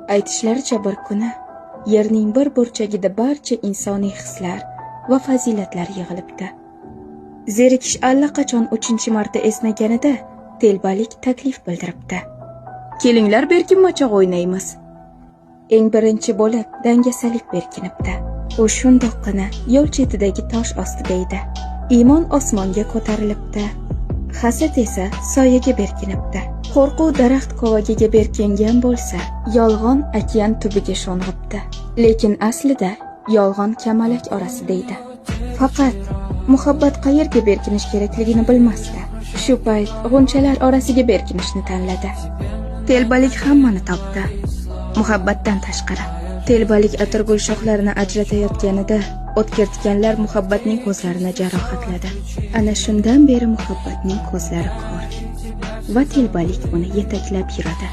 Aytishlaricha bir kuni yerning bir burchagida barcha insoniy hislar va fazilatlar yig'ilibdi. Zerikish allaqachon 3-marta esnaganida telbalik taklif bildiribdi. Kelinglar berkinmachoq o'ynaymiz. Eng birinchi bo'lib dangasalik berkinibdi. U shundoqqina yo'l chetidagi tosh ostida edi. Iymon osmonga ko'tarilibdi. Hasad esa soyaga berkinibdi. Qo'rquv daraxt kovagiga berkingan bo'lsa, yolg'on okean tubiga sho'ng'ibdi. Lekin aslida yolg'on kamalak orasida edi. Faqat muhabbat qayerga berkinish kerakligini bilmasdi. Shu payt g'unchalar orasiga berkinishni tanladi. Telbalik hammani topdi. Muhabbatdan tashqari. Telbalik atirgul shoxlarini ajratayotganida o'tkir tikanlar muhabbatning ko'zlarini jarohatladi. Ana shundan beri muhabbatning ko'zlari ko'r va telbalik uni yetaklab yuradi.